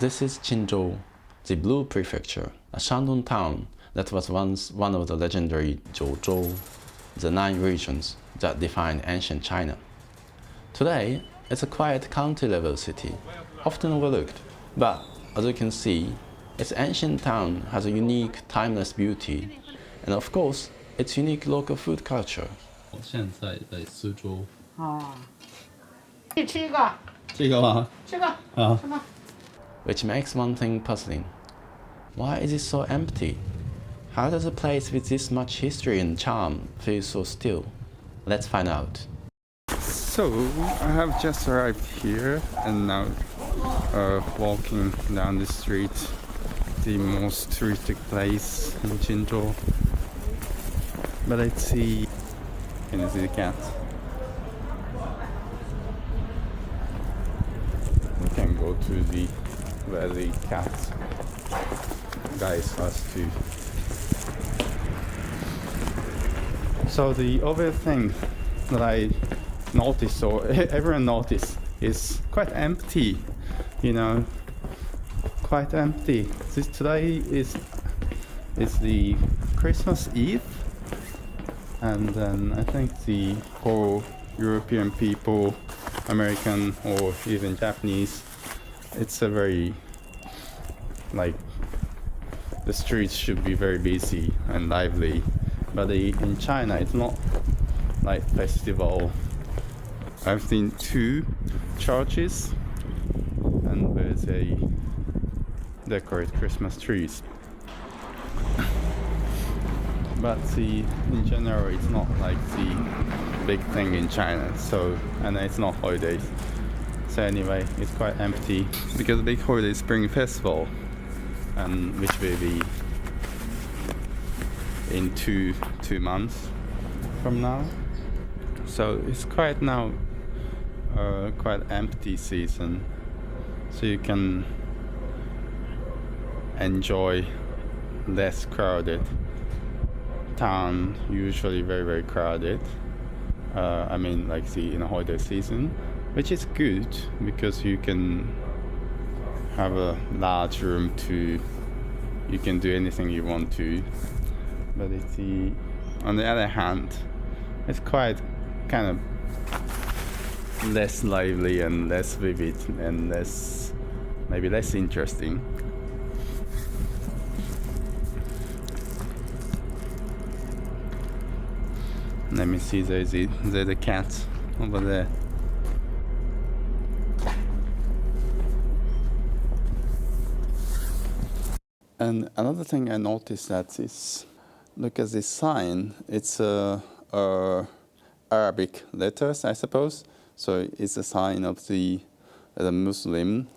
This is Qinzhou, the Blue Prefecture, a Shandong town that was once one of the legendary Zhouzhou, the 9 regions that defined ancient China. Today, it's a quiet county-level city, often overlooked, but as you can see, its ancient town has a unique, timeless beauty, and of course, its unique local food culture. 现在在苏州。你吃一个。这个吗？这个。啊。什么？ Which makes one thing puzzling. Why is it so empty? How does a place with this much history and charm feel so still? Let's find out. So, I have just arrived here and now walking down the street, the most touristic place in Qinzhou. But let's see. Can you see the cat? We can go to the where the cat guides us to. So the other thing that I noticed, or everyone noticed, is quite empty. You know, quite empty. Today is the Christmas Eve, and then I think the whole European people, American or even Japanese, it's a very, like, the streets should be very busy and lively, but in China it's not like festival. I've seen 2 churches and there's a decorate Christmas trees. But in general, it's not like the big thing in China. So, and it's not holidays. So anyway, it's quite empty because the big holiday is Spring Festival, and which will be in two months from now. So it's quite now quite empty season. So you can enjoy less crowded town, usually very, very crowded. I mean, like in a holiday season, which is good because you can have a large room you can do anything you want to. But on the other hand, it's quite kind of less lively and less vivid and maybe less interesting. Let me see, there's a cat over there. And another thing I noticed that is, look at this sign. It's Arabic letters, I suppose. So it's a sign of the Muslim.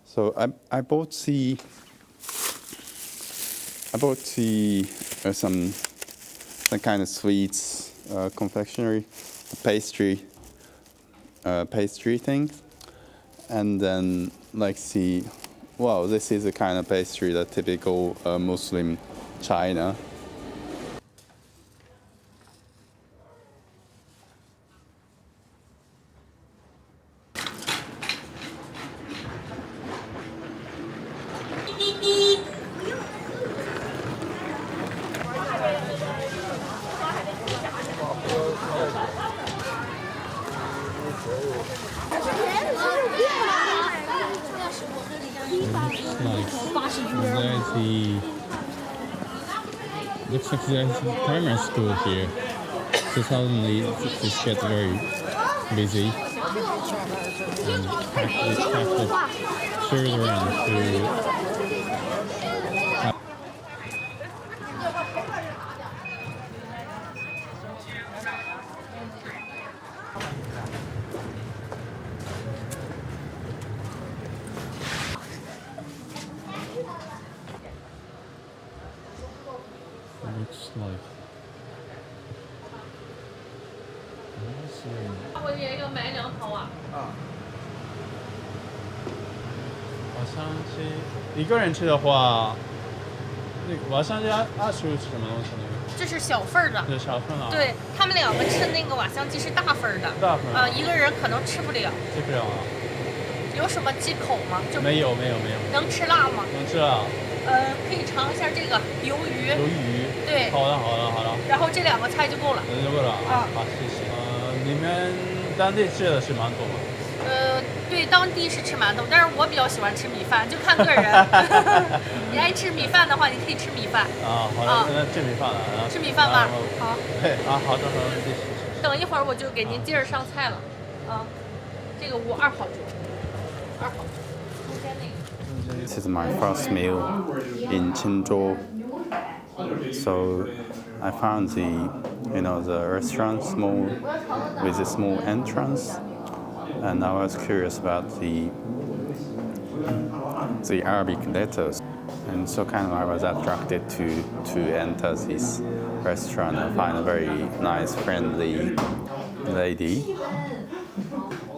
So I bought some kind of sweets, confectionery, pastry thing, and then wow, this is a kind of pastry that typical Muslim China. Looks like there's a primary school here. So suddenly this gets very busy. And it's packed further around to looks like. 我也要买2套啊。我想起一个人吃的话，我想起二十是什么东西呢？这是小份儿的。这是小份啊。对他们2个吃的那个瓦香鸡是大份儿的。大份儿。一个人可能吃不了。吃不了啊。这有什么忌口吗？就没有，能吃辣吗？能吃啊。可以尝一下这个鱿鱼。鱿鱼。对。好的。然后这2个菜就够了。就够了啊。好，谢谢。你们当地吃的是馒头吗？对，当地是吃馒头，但是我比较喜欢吃米饭，就看个人。你爱吃米饭的话，你可以吃米饭。好的，那吃米饭了啊。吃米饭吧。好。对好的，谢谢。等一会儿我就给您接着上菜了。这个屋2号桌，2号中间那个。This is my first meal in Qingzhou. So I found the restaurant small with a small entrance, and I was curious about the Arabic letters, and so kind of I was attracted to enter this restaurant and find a very nice, friendly lady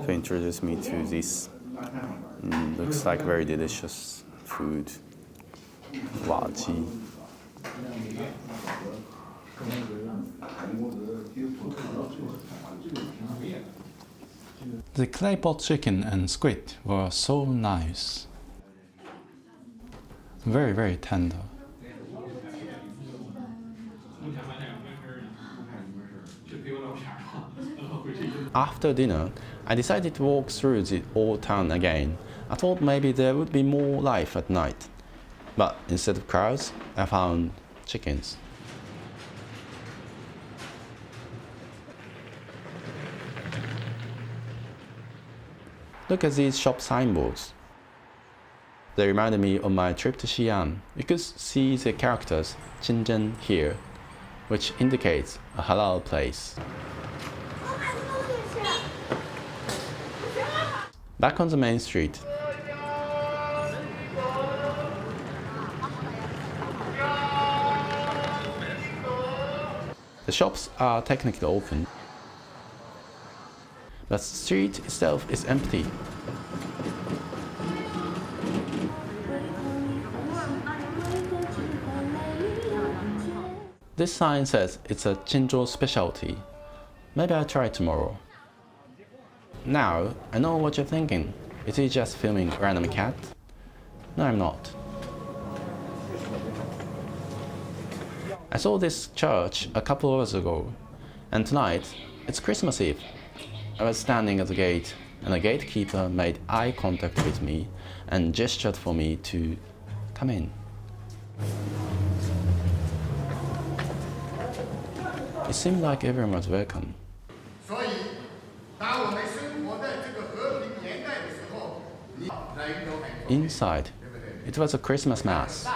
to introduce me to this. Looks like very delicious food. Waji. The clay pot chicken and squid were so nice. Very, very tender. After dinner, I decided to walk through the old town again. I thought maybe there would be more life at night. But instead of crowds, I found chickens. Look at these shop signboards. They reminded me of my trip to Xi'an. You could see the characters Qingzhen here, which indicates a halal place. Back on the main street. The shops are technically open, but the street itself is empty. This sign says it's a Qingzhou specialty. Maybe I'll try it tomorrow. Now, I know what you're thinking. Is he just filming random cat? No, I'm not. I saw this church a couple hours ago, and tonight it's Christmas Eve. I was standing at the gate, and the gatekeeper made eye contact with me and gestured for me to come in. It seemed like everyone was welcome. Inside, it was a Christmas Mass.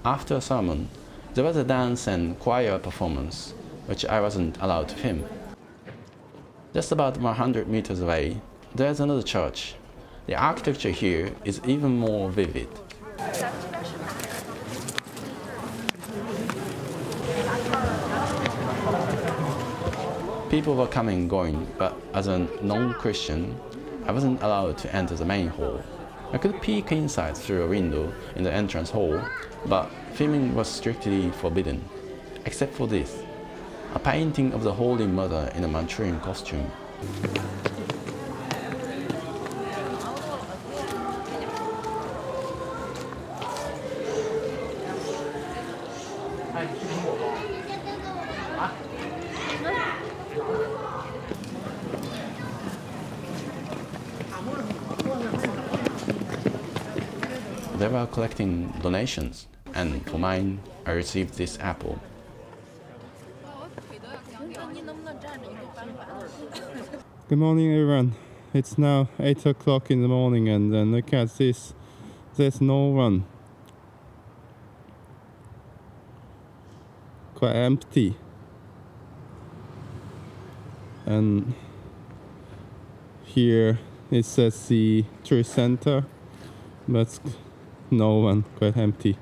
After a sermon, there was a dance and choir performance, which I wasn't allowed to film. Just about 100 meters away, there's another church. The architecture here is even more vivid. People were coming and going, but as a non-Christian, I wasn't allowed to enter the main hall. I could peek inside through a window in the entrance hall, but filming was strictly forbidden, except for this, a painting of the Holy Mother in a Manchurian costume. They were collecting donations, and for mine, I received this apple. Good morning, everyone. It's now 8 o'clock in the morning, and look at this. There's no one. Quite empty. And here it says the tourist center, but no one, quite empty.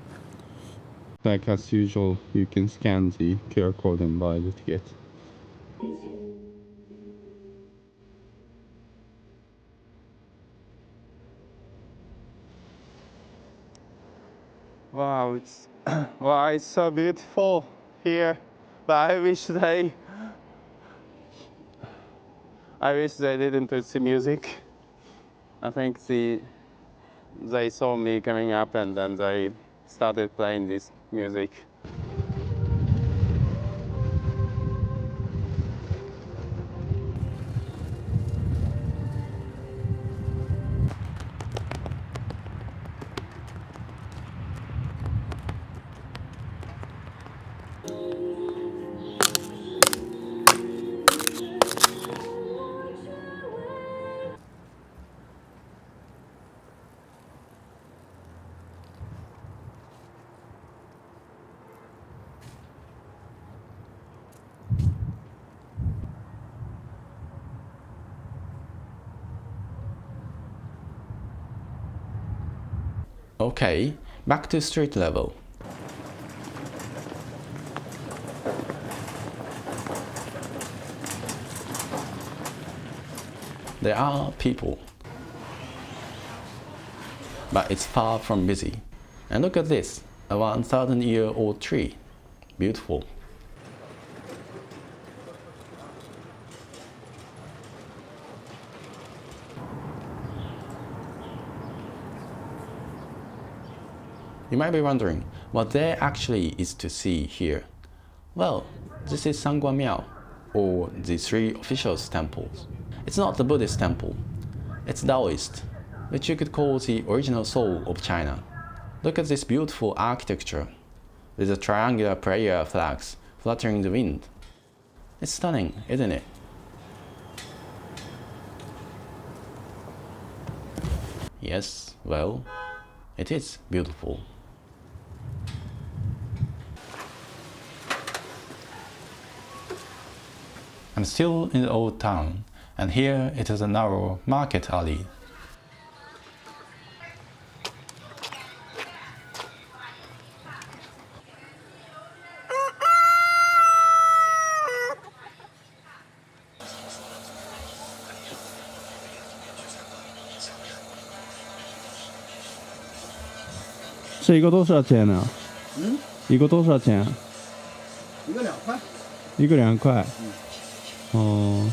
like as usual, you can scan the QR code and buy the ticket. Wow, it's wow, it's so beautiful here. But I wish they didn't put the music. I think they saw me coming up and then they started playing this music. Okay, back to street level. There are people, but it's far from busy. And look at this, a 1,000-year-old tree. Beautiful. You might be wondering what there actually is to see here. Well, this is Sangguan Miao, or the Three Officials Temples. It's not the Buddhist temple, it's Taoist, which you could call the original soul of China. Look at this beautiful architecture, with the triangular prayer flags fluttering in the wind. It's stunning, isn't it? Yes, well, it is beautiful. I'm still in the old town, and here it is a narrow market alley.这一个多少钱呢？一个多少钱？一个2块。一个2块。哦。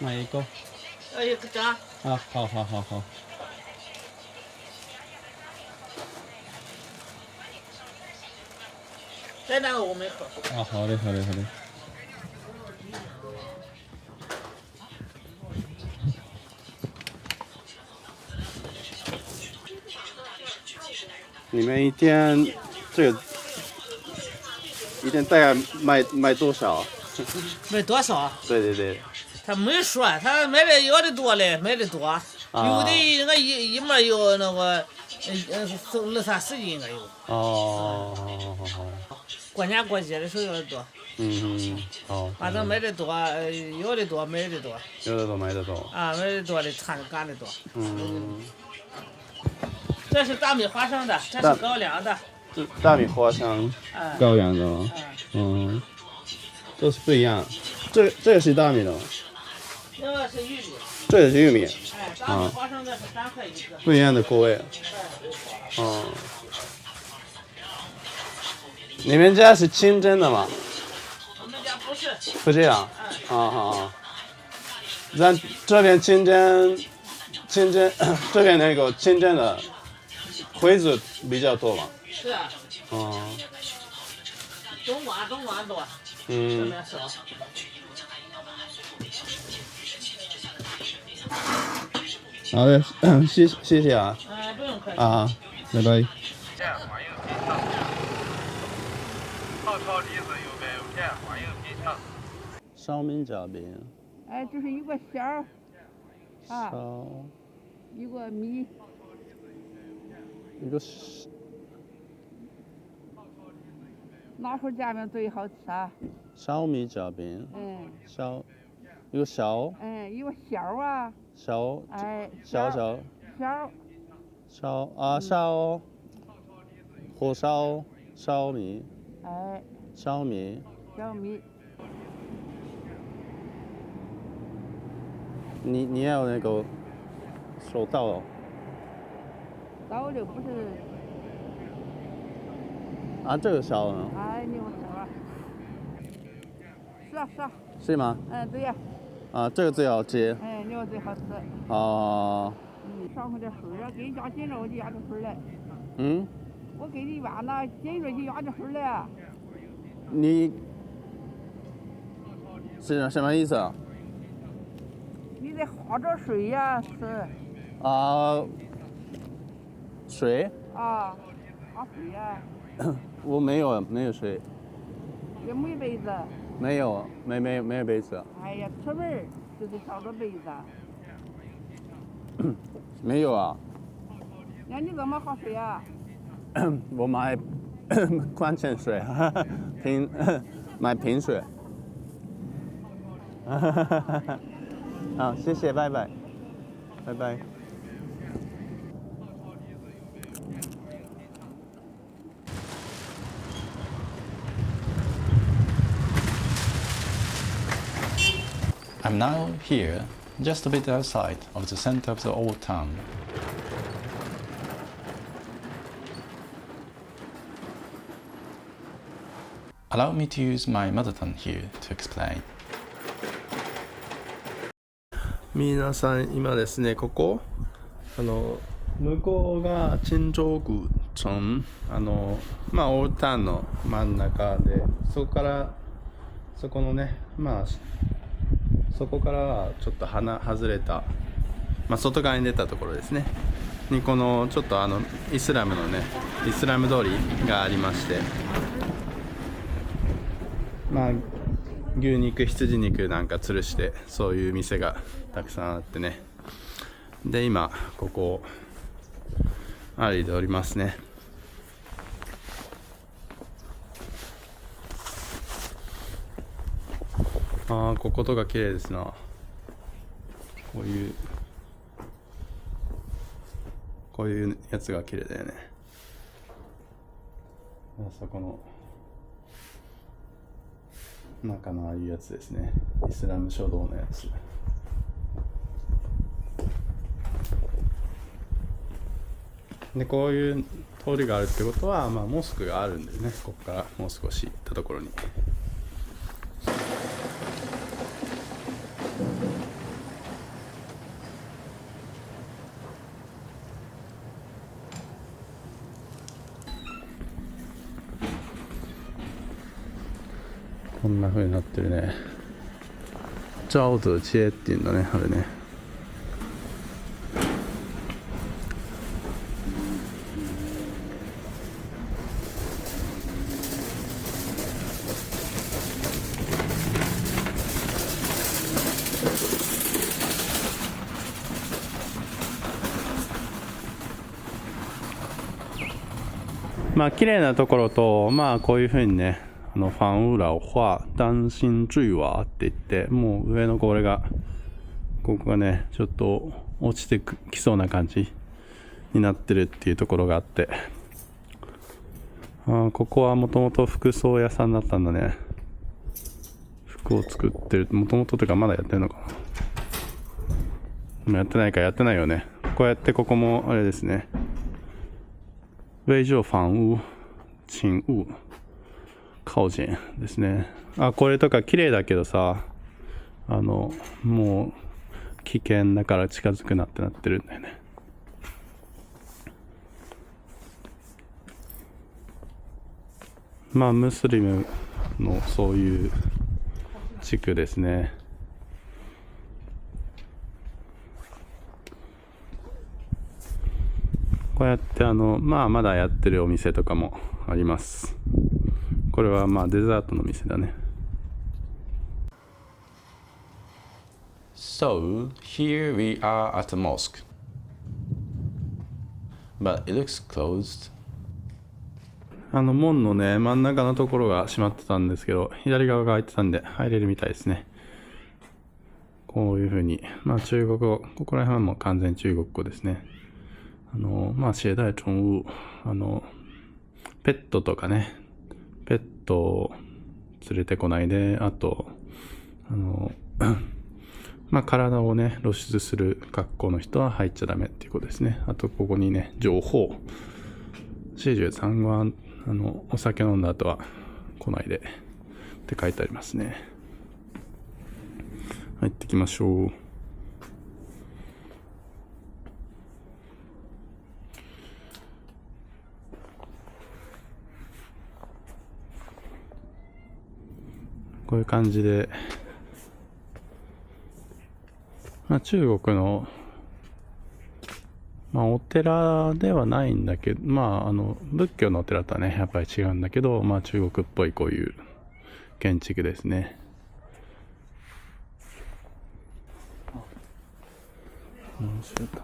买一个。一个张。啊，好好好好。再拿个我没喝。啊，好的好的好的。你们一天这个一天大概卖多少？卖多少？对对对。他没说，他买的有的多嘞，买的多，有的我一毛有那个20-30斤我有。哦。过年过节的时候有的多。好。反正买的多，有的多买的多。有的多买的多。啊，买的多的产干的多。这是大米花生的，这是高粱的。大米花生，高粱的吗？都是不一样。这个是大米的吗？这个是玉米。这也是玉米。大米花生的是3块一个。不一样的口味。你们家是清真的吗？我们家不是。不这样。咱这边清真这边那个清真的回族比较多嘛。是啊。中华多。这边少。好的，谢谢啊。不用客气。啊，拜拜。泡炒栗子有白有甜，欢迎品尝。烧饼夹饼，哎，这是一个馅儿，啊，烧一个米，一个哪会夹饼最好吃啊？烧米夹饼，嗯，一个小一个馅儿啊，哎，小馅儿，烧火烧米哎，烧米。小米，你也有那个手刀哦？刀的不是，啊，这个烧呢？哎，你我吃吧。是啊是啊，是吗？对呀，啊，这个最好吃。你我最好吃。哦。少喝点水啊，给你家捡着我就压着水来。嗯？我给你挖了，捡着就压着水来。你是什么意思啊？你得喝着水呀，是。啊，水？啊，喝水呀。我没有水。也没杯子。没有杯子。哎呀，出门就得烧着杯子。没有啊。那你怎么喝水啊？我买矿泉水，买瓶水。好，谢谢，拜拜，拜拜。I'm now here, just a bit outside of the center of the old town. Allow me to use my mother tongue here to explain. 皆さん今ですね、ここ向こうが金城区村、オールタウンの真ん中で、そこのね、そこからはちょっと外れた、外側に出たところですねに、このちょっとイスラムのね、イスラム通りがありまして、牛肉、羊肉なんか吊るして、そういう店がたくさんあってね。で、今ここを歩いておりますね。こことか綺麗ですな。こういうやつが綺麗だよね。そこの中のああいうやつですね。イスラム書道のやつ。で、こういう通りがあるってことは、モスクがあるんでね、ここからもう少し行ったところに。こんな風になってるね。赵子街っていうんだね、あれね。綺麗なところと、こういう風にね、房屋老化担心坠瓦って言って、もう上のここがね、ちょっと落ちてきそうな感じになってるっていうところがあって、ここはもともと服装屋さんだったんだね。服を作ってる、もともとというかまだやってるのかな。やってないよね。こうやってここもあれですね。微弱房屋、賃屋、靠近ですね。これとか綺麗だけどさ、もう危険だから近づくなってなってるんだよね。ムスリムのそういう地区ですね。こうやってまだやってるお店とかもあります。これはデザートの店だね。So, here we are at the mosque. But it looks closed. 門のね、真ん中のところが閉まってたんですけど、左側が開いてたんで入れるみたいですね。こういう風に、中国語、ここら辺はもう完全に中国語ですね。携带宠物、ペットとかね、ペットを連れてこないで、あと、体をね、露出する格好の人は入っちゃダメっていうことですね。あと、ここにね、情報。73は、お酒飲んだ後は来ないでって書いてありますね。入ってきましょう。こういう感じで、中国の、お寺ではないんだけど、仏教のお寺とはね、やっぱり違うんだけど、中国っぽいこういう建築ですね。面白いか。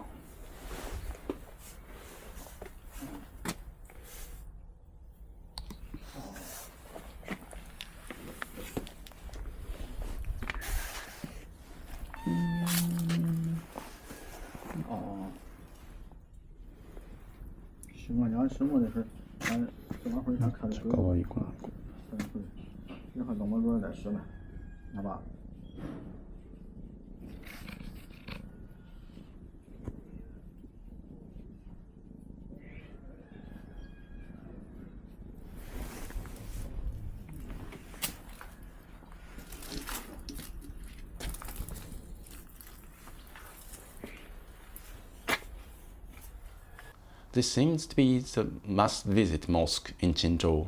10块钱10块的事，这玩意儿他看的かわいい子。一会儿等我多少点10了，好吧？ This seems to be the must-visit mosque in Qinzhou.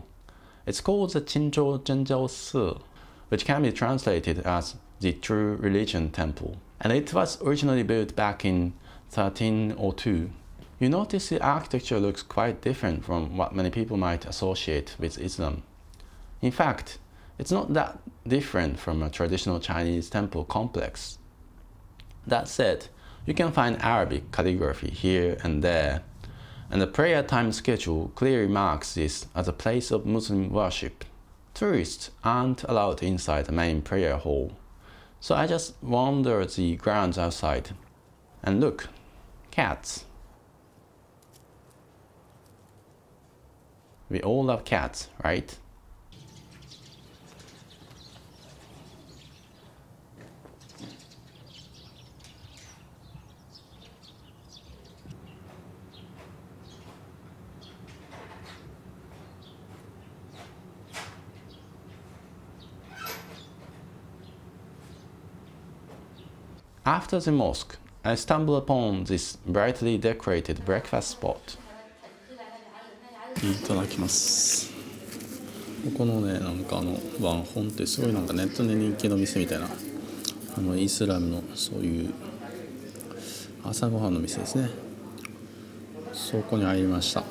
It's called the Qinzhou Zhenjiao Si, which can be translated as the True Religion Temple. And it was originally built back in 1302. You notice the architecture looks quite different from what many people might associate with Islam. In fact, it's not that different from a traditional Chinese temple complex. That said, you can find Arabic calligraphy here and there, and the prayer time schedule clearly marks this as a place of Muslim worship. Tourists aren't allowed inside the main prayer hall, so I just wandered the grounds outside. And look, cats. We all love cats, right? After the mosque, I stumbled upon this brightly decorated breakfast spot. いただきます。ここのね、ワンホンってすごいネットで人気の店みたいな、イスラムのそういう朝ごはんの店ですね。そこに入りました。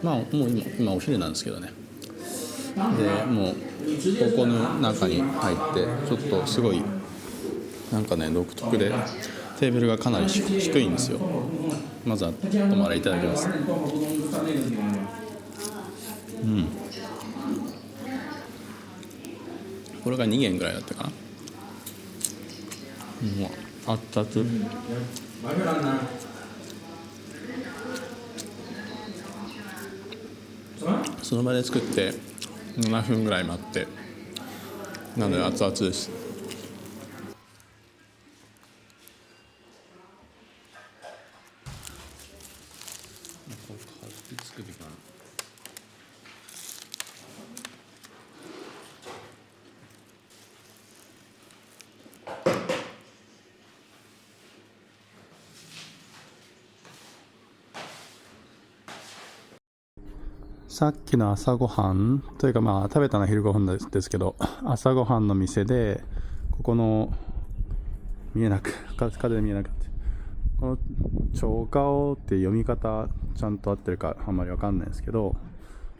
もう今お昼なんですけどね。で、もうここの中に入ってちょっとすごい独特でテーブルがかなり低いんですよ。まずはトマラいただきます。これが2元ぐらいだったかな。熱々。その場で作って7分ぐらい待って、なので熱々です。さっきの朝ごはんというか食べたのは昼ごはんですけど、朝ごはんの店でここの風で見えなくてこの長顔って読み方ちゃんと合ってるかあんまりわかんないですけど、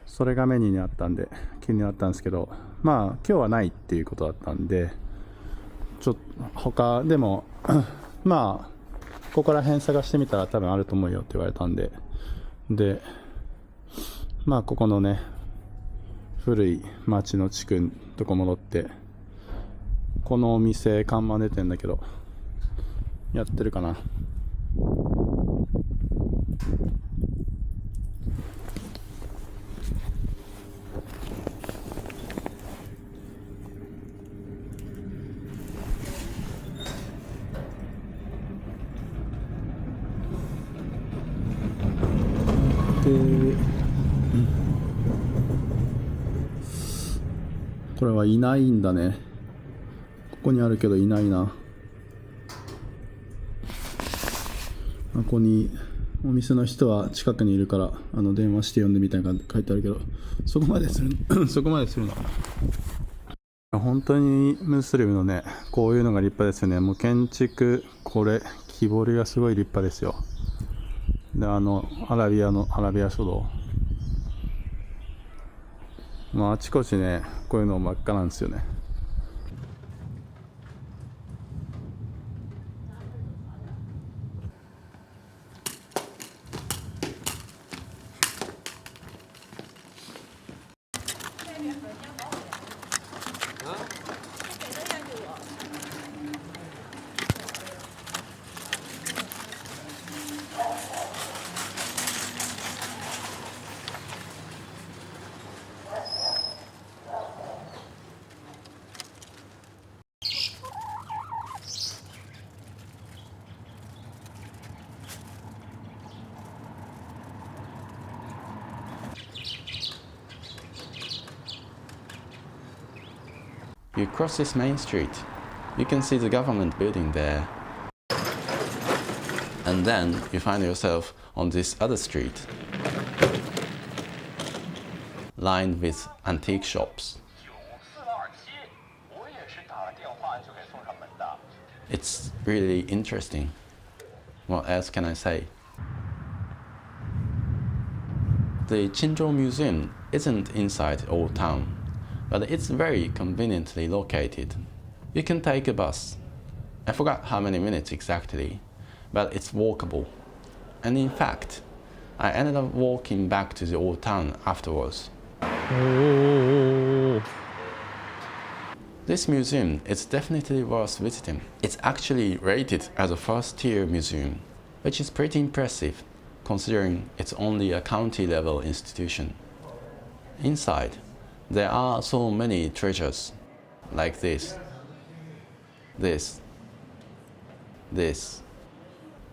それが目にあったんで気になったんですけど、まあ今日はないっていうことだったんで、ちょっと他でもまあここら辺探してみたら多分あると思うよって言われたんで、でまあここのね古い町の地区のとこ戻って、このお店看板出てんだけどやってるかな。これはいないんだね。ここにあるけどいないな。ここにお店の人は近くにいるから電話して呼んでみたいな書いてあるけど、そこまでするそこまでするのかな。本当にムスリムのね、こういうのが立派ですよね。もう建築、これ木彫りがすごい立派ですよ。でアラビア書道、まああちこちねこういうの真っ赤なんですよね。You cross this main street, you can see the government building there. And then you find yourself on this other street, lined with antique shops. It's really interesting. What else can I say? The Qinzhou Museum isn't inside Old Town, but it's very conveniently located. You can take a bus. I forgot how many minutes exactly, but it's walkable. And in fact, I ended up walking back to the old town afterwards. This museum is definitely worth visiting. It's actually rated as a first-tier museum, which is pretty impressive considering it's only a county-level institution. Inside, there are so many treasures, like this,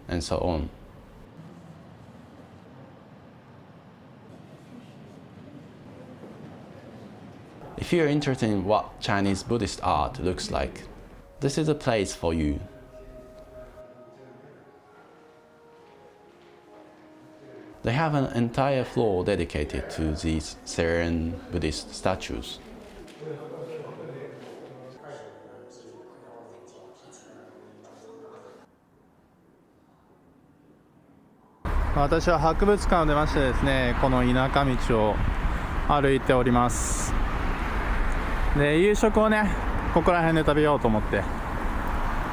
and so on. If you're interested in what Chinese Buddhist art looks like, this is a place for you. They have an entire floor dedicated to these serene Buddhist statues. 私は博物館を出ましてですね、この田舎道を歩いております。で、夕食をね、ここら辺で食べようと思って、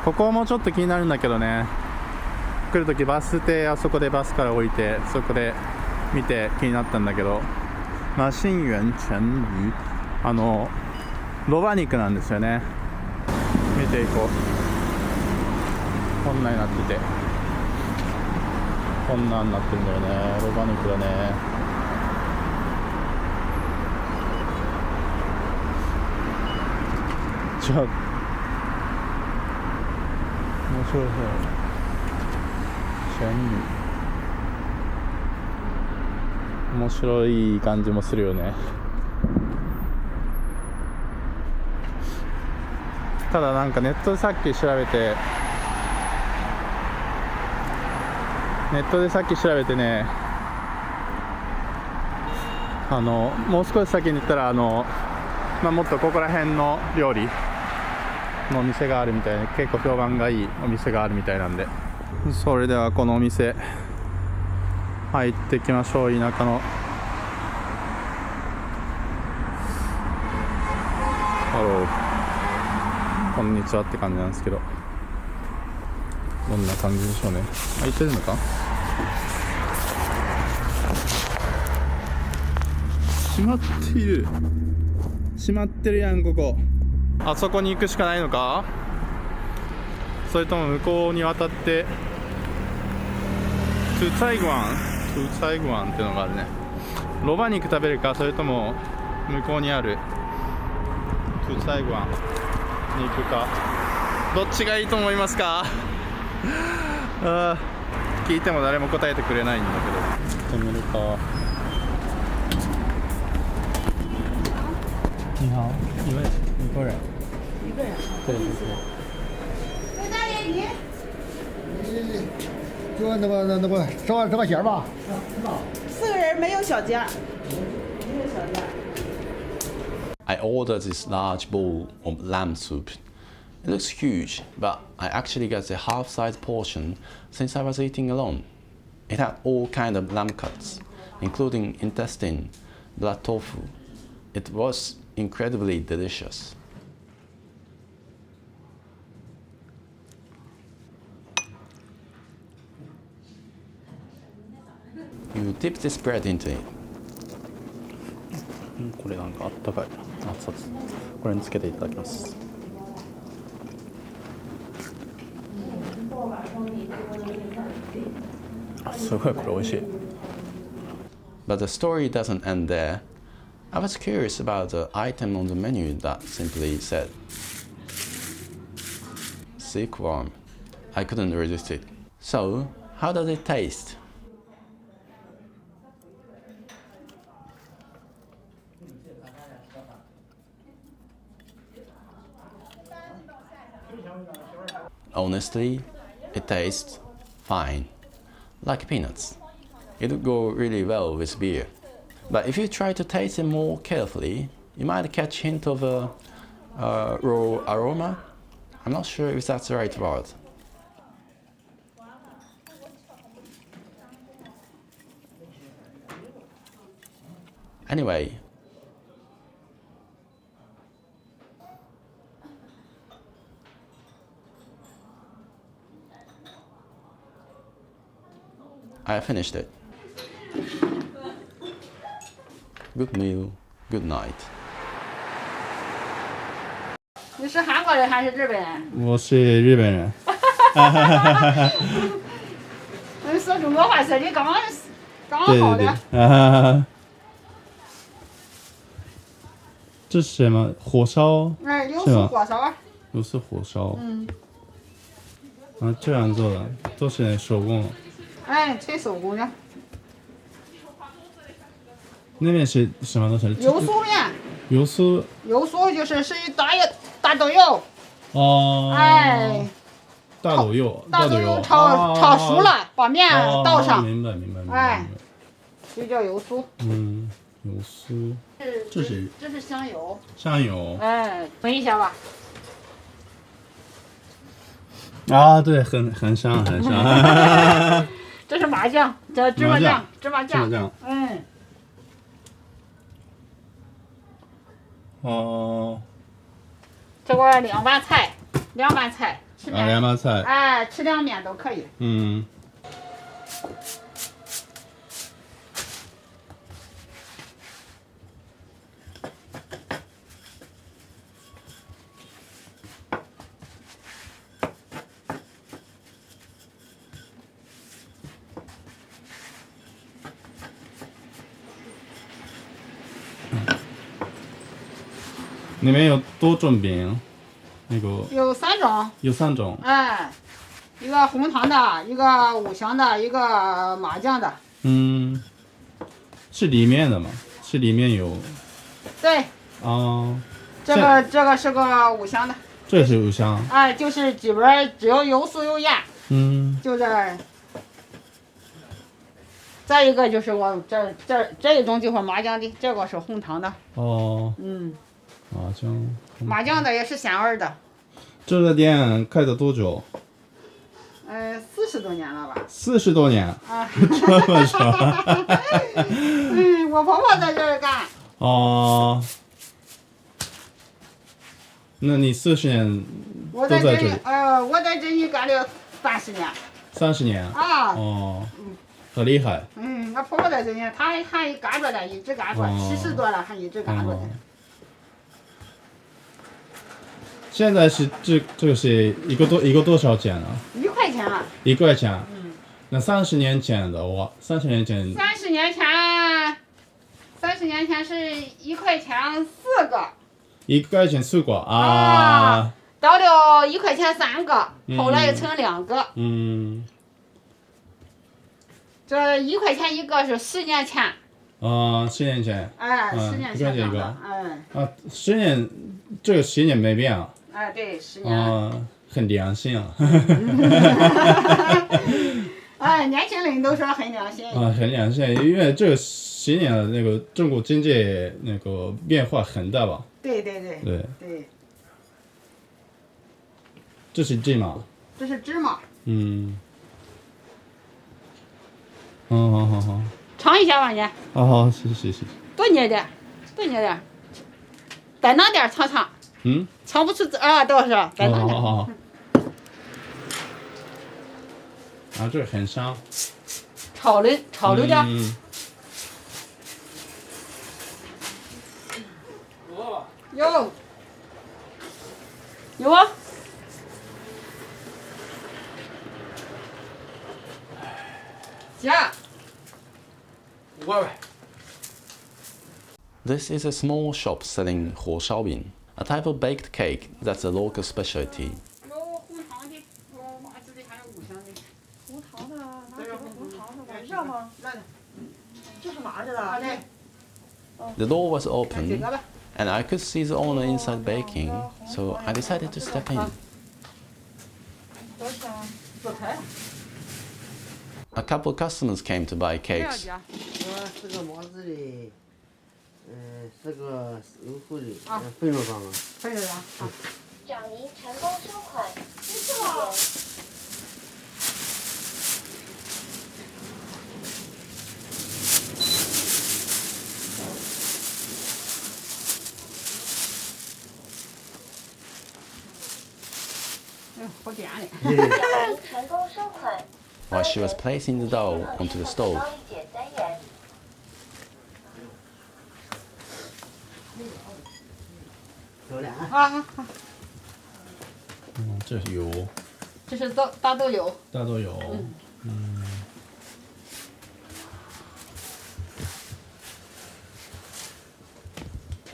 ここもちょっと気になるんだけどね、来るときバス停、あそこでバスから降りて、そこで見て気になったんだけど、信源全魚、ロバ肉なんですよね。見ていこう。こんなになってて、こんなんなってるんだよね。ロバ肉だね。ちょっと面白そう。面白い感じもするよね。ただなんかネットでさっき調べてね、もう少し先に行ったらもっとここら辺の料理のお店があるみたいで、結構評判がいいお店があるみたいなんで、それではこのお店入っていきましょう。田舎のハロー、こんにちはって感じなんですけど、どんな感じでしょうね。開いてるのか。閉まっている。閉まってるやんここ。あそこに行くしかないのか、それとも向こうに渡ってトゥタイグワンっていうのがあるね。ロバ肉食べるか、それとも向こうにあるトゥタイグワンに行くか、どっちがいいと思いますか？あ聞いても誰も答えてくれないんだけど。行ってみるか。你好，一个人。一个人。对对对。再大爷你。就那不这个节吧。4个人没有小件。没有小件。 I ordered this large bowl of lamb soup. It looks huge, but I actually got the half-size portion since I was eating alone. It had all kinds of lamb cuts, including intestine, blood tofu. It was incredibly delicious. You dip this bread into it. これなんかあったかい。熱々。これにつけていただきます。あ、すごいこれ美味しい。But the story doesn't end there. I was curious about the item on the menu that simply said silkworm. I couldn't resist it. So, how does it taste? Honestly, it tastes fine, like peanuts. It would go really well with beer. But if you try to taste it more carefully, you might catch a hint of a raw aroma. I'm not sure if that's the right word. Anyway, I finished it. Good meal, good night. 你是韩国人还是日本人？我是日本人。你说中国话说的刚好对的。对对。啊。这是什么？火烧？哎，油酥火烧。油酥火烧。啊，这样做的，都是手工。哎，纯手工的。那边是什么东西？油酥面。油酥。油酥就是一大豆油。哦。哎。大豆油。大豆油炒熟了，把面倒上。明白。哎，就叫油酥。嗯，油酥。这是香油。香油。哎，闻一下吧。啊，对，很香。这是麻酱，这芝麻酱。嗯。哦。这个凉拌菜，吃面。凉拌菜。哎，吃凉面都可以。嗯。里面有多种饼？那个有3种。哎，一个红糖的，一个五香的，一个麻酱的。嗯，是里面的吗？是里面有。对。哦。这个是个五香的。这是五香。哎，就是里边只有油酥有盐。嗯。就是。再一个就是我这一种就是麻酱的，这个是红糖的。哦。嗯。麻酱的也是鲜味的。这个店开了多久？ 40多年了吧。 40多年，啊，这么长。我婆婆在这儿干。哦，那你40年我在这里都在这里，我在这里干了30年。 30年。啊。哦，很厉害。我婆婆在这里，她还干着呢，一直干着，70多了还一直干着呢。现在是这个是一个多少钱啊1块钱啊。 ？1块钱。那30年前的话，30年前。 30年前是1块钱4个。1块钱4个啊。到了1块钱3个，后来又成2个。这1块钱一个是10年前。 10年前。 10年前一个。啊，10年，这个10年没变啊。对，10年。很良心啊。年轻人都说很良心。很良心，因为这个10年的那个中国经济那个变化很大吧？对。这是芝麻。这是芝麻。好。尝一下吧，你。好，谢。多捏点，再拿点尝尝。尝不出啊，倒是再拿点。好。这很香。炒溜点。有啊。 This is a small shop selling 火烧饼, a type of baked cake that's a local specialty. 有红糖的，有麻子的，还有五香的。红糖的，拿什么红糖的？热吗？热的。这是麻着的。对。 The door was open, and I could see the owner inside baking, so I decided to step in. 多少钱？做开。 A couple of customers came to buy cakes. 是个麻子的，是个油乎的，分肉方啊。分肉啊。长您成功收款，40元。好点的。长您成功收款。 While she was placing the dough onto the stove, 漂亮啊！这是油。这是大豆油。大豆油。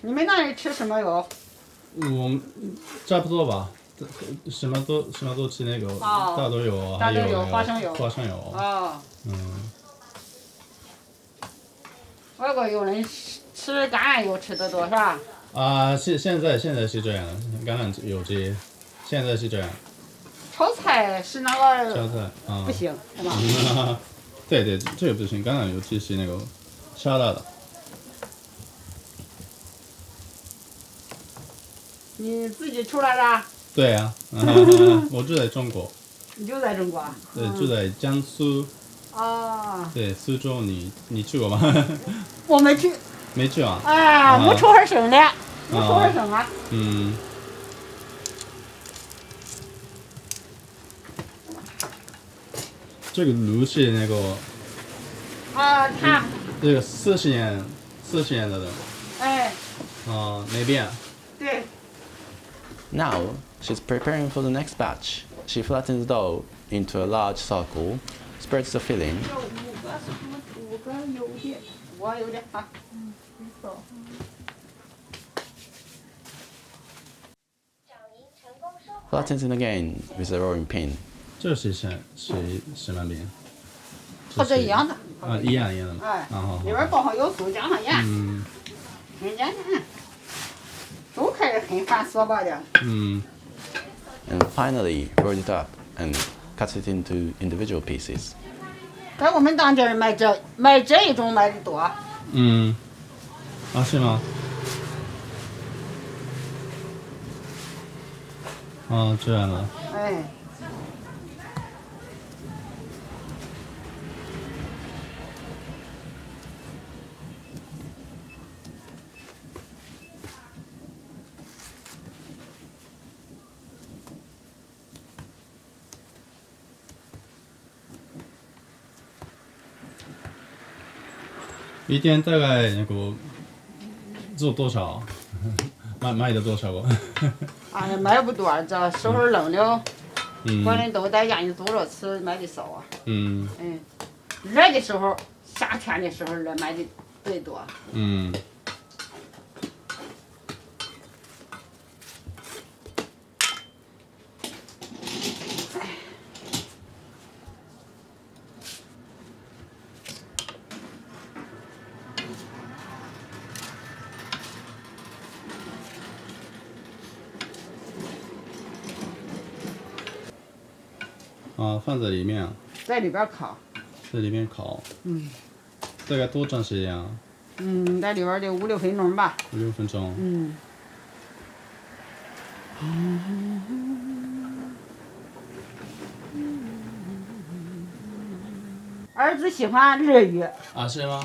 你们那里吃什么油？我们差不多吧。 什么都吃那个大豆油，大豆油、花生油。外国有人吃橄榄油吃得多是吧？现在是这样，橄榄油这现在是这样。炒菜是那个。炒菜不行是吧？对，这个不行，橄榄油只是那个沙拉的。 你自己出来的？对呀，我住在中国。你就在中国？对，住在江苏。对，苏州，你去过吗？我没去。没去啊？没出会省的，没出会省啊。这个炉是那个。它。这个40年的。没变。对。 Now, she's preparing for the next batch. She flattens the dough into a large circle, spreads the filling. Flattens it again with a rolling pin. 这是什么饼？和这一样的。一样的。里边包上油酥，加上盐。很简单。 都可以很繁琐吧的。And finally, roll it up and cut it into individual pieces. 在我们当地卖这一种卖的多。是吗？这样的。一天大概那个做多少？卖的多少个？哎，卖不多，这时候冷了，国人都在家里做着吃，卖的少啊。热的时候，夏天的时候热卖的最多。啊，放在里面啊。在里边烤。在里面烤。大概多长时间啊？在里边得5、6分钟吧。5、6分钟。儿子喜欢日语。啊，是吗？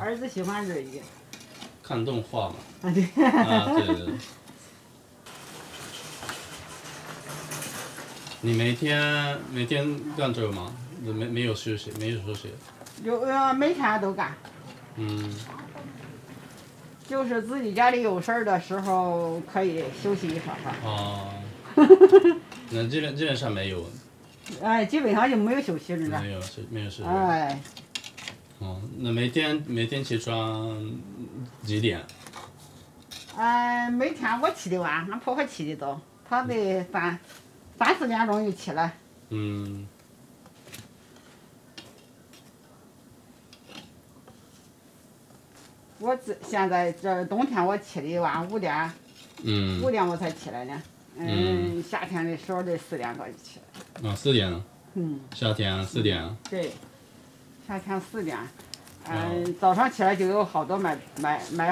儿子喜欢日语。看动画嘛。对。对。你每天干这个吗？没有休息，没有休息。每天都干。就是自己家里有事儿的时候可以休息一会儿。那基本上没有。基本上就没有休息日了。没有休息。那每天起床几点？每天我起的晚，俺婆婆起的早，她得3、4点钟就起来。我现在这冬天我起的晚，5点，5点我才起来呢。夏天的时候得4点多就起来。4点。夏天4点。对，夏天4点。早上起来就有好多买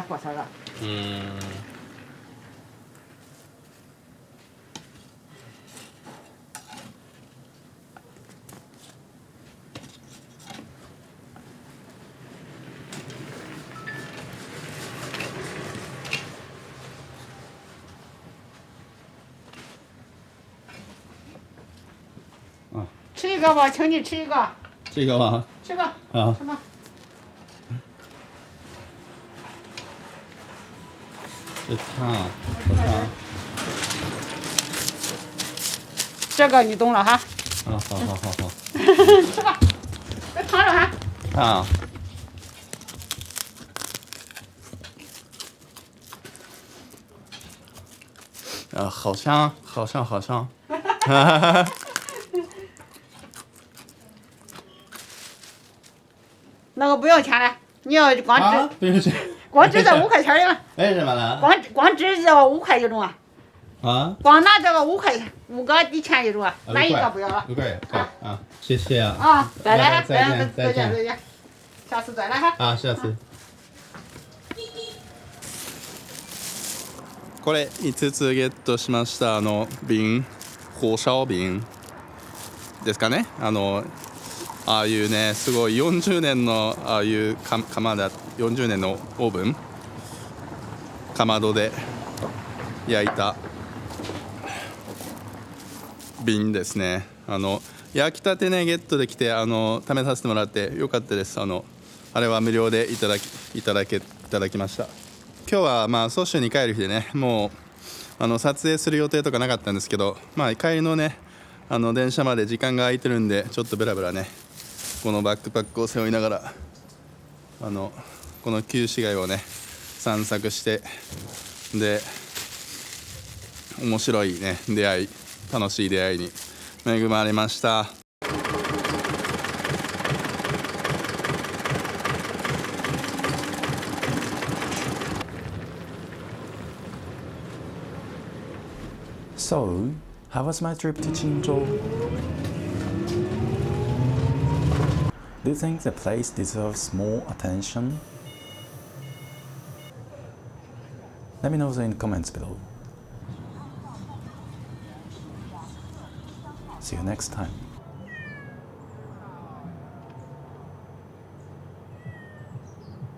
火车了。吃一个吧，请你吃一个。这个吗？吃吧。吃吧。这汤，好汤。这个你懂了哈。好。吃吧，别烫着哈。好香，好香。那个不要钱了，你要光纸，不用钱，光纸这5块钱的嘛。为什么呢？光纸这5块一种啊。光拿这个5块，5个1钱一种啊，拿一个不要了。5块谢谢啊。再来，再见。下次再来哈。下次。これ5つゲットしました。瓶、放射瓶ですかね。ああいうね、すごい40年のああいう釜だ、40年のオーブン、かまどで焼いた瓶ですね。焼きたてねゲットできて試させてもらってよかったです。あれは無料でいただきました。今日は蘇州に帰る日でね、もう撮影する予定とかなかったんですけど、帰りのね電車まで時間が空いてるんで、ちょっとブラブラねこのバックパックを背負いながらこの旧市街をね散策して、で面白いね楽しい出会いに恵まれました。So, how was my trip to Qingzhou? Do you think the place deserves more attention? Let me know in the comments below. See you next time.